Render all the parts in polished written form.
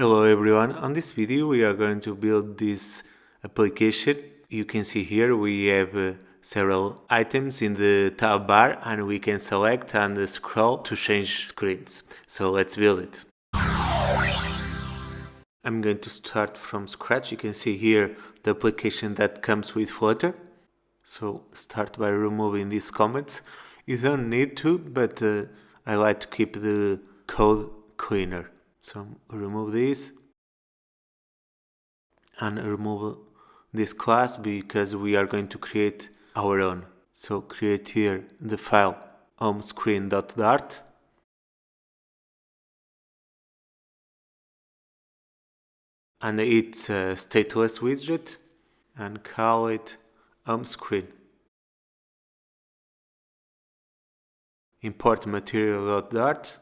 Hello everyone, on this video we are going to build this application. You can see here we have several items in the tab bar and we can select and scroll to change screens. So let's build it. I'm going to start from scratch. You can see here the application that comes with Flutter. So start by removing these comments. You don't need to, but I like to keep the code cleaner. So remove this and remove this class because we are going to create our own. So create here the file homescreen.dart and it's a stateless widget and call it homescreen. Import material.dart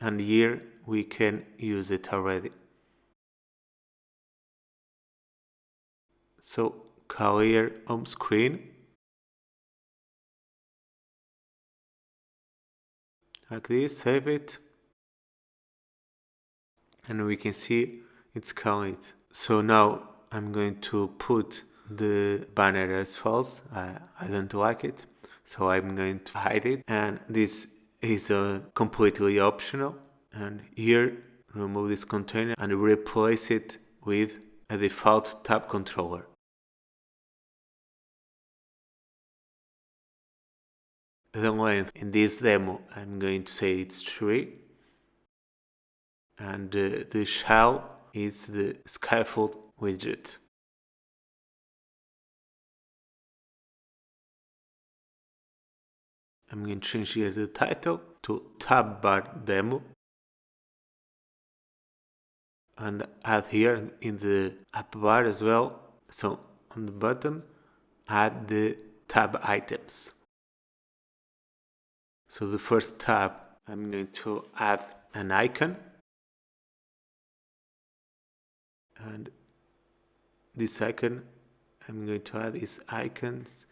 and here we can use it already. So call here homescreen, like this, save it, and we can see it's calling it. So now I'm going to put the banner as false. I don't like it, so I'm going to hide it, and this is completely optional. And here remove this container and replace it with a default tab controller. The length in this demo I'm going to say it's 3, and the shell is the scaffold widget. I'm going to change here the title to TabBar demo and add here in the app bar as well. So on the bottom, add the tab items. So the first tab, I'm going to add an icon, and this icon, I'm going to add is icons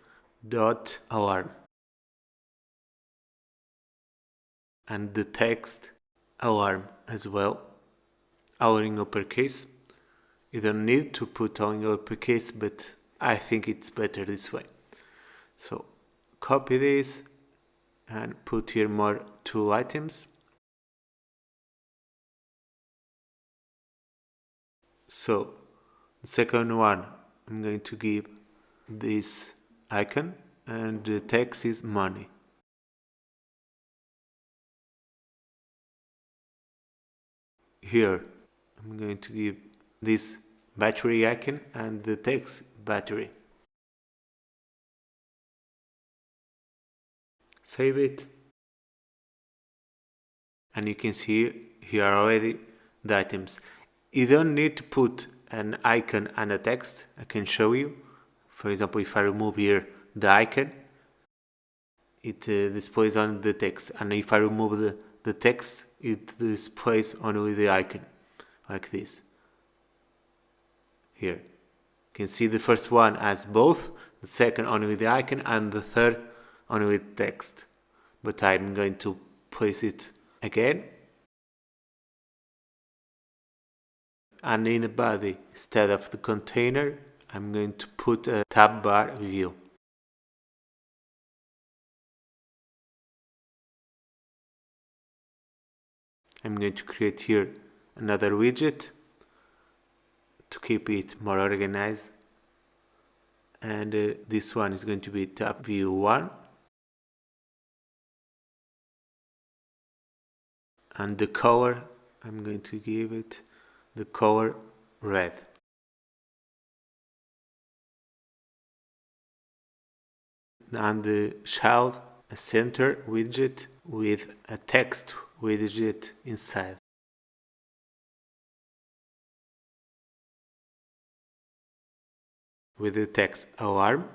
dot alarm. And the text alarm as well, all in uppercase. You don't need to put all in uppercase, but I think it's better this way. So copy this and put here more 2 items. So the second one, I'm going to give this icon and the text is money. Here I'm going to give this battery icon and the text battery. Save it. And you can see here already the items. You don't need to put an icon and a text. I can show you. For example, if I remove here the icon, it displays on the text, and if I remove the text, it displays only the icon, like this. Here, you can see the first one has both, the second only with the icon, and the third only with text. But I'm going to place it again. And in the body, instead of the container, I'm going to put a tab bar view. I'm going to create here another widget to keep it more organized. And this one is going to be tab view 1. And the color, I'm going to give it the color red. And the child, a center widget with a text widget inside. With the text alarm.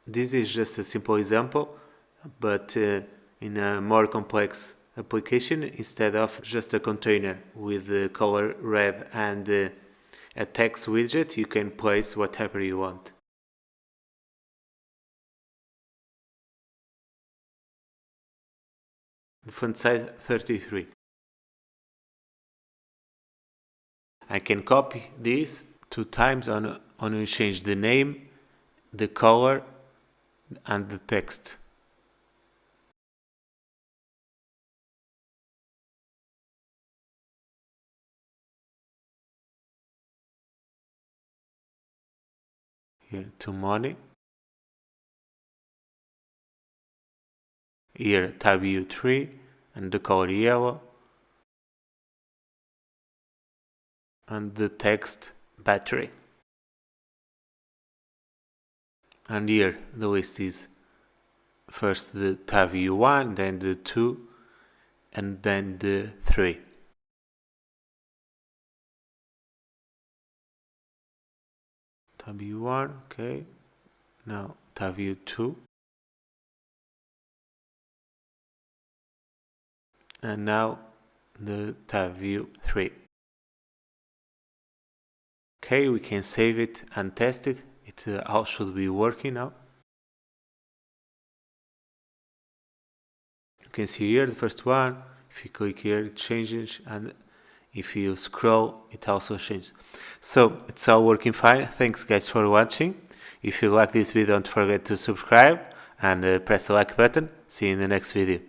This is just a simple example, but in a more complex application, instead of just a container with the color red and a text widget, you can place whatever you want. the font size 33. I can copy this 2 times on change the name, the color and the text. Here to money. Here tab U3 and the color yellow. And the text battery. And here the list is first the tab U1, then the 2, and then the 3. Tab U1, okay. Now tab U2. And now the tab U3. Okay, we can save it and test it. It all should be working now. You can see here the first one. If you click here, it changes, and if you scroll, it also changes. So it's all working fine. Thanks guys for watching. If you like this video, don't forget to subscribe and press the like button. See you in the next video.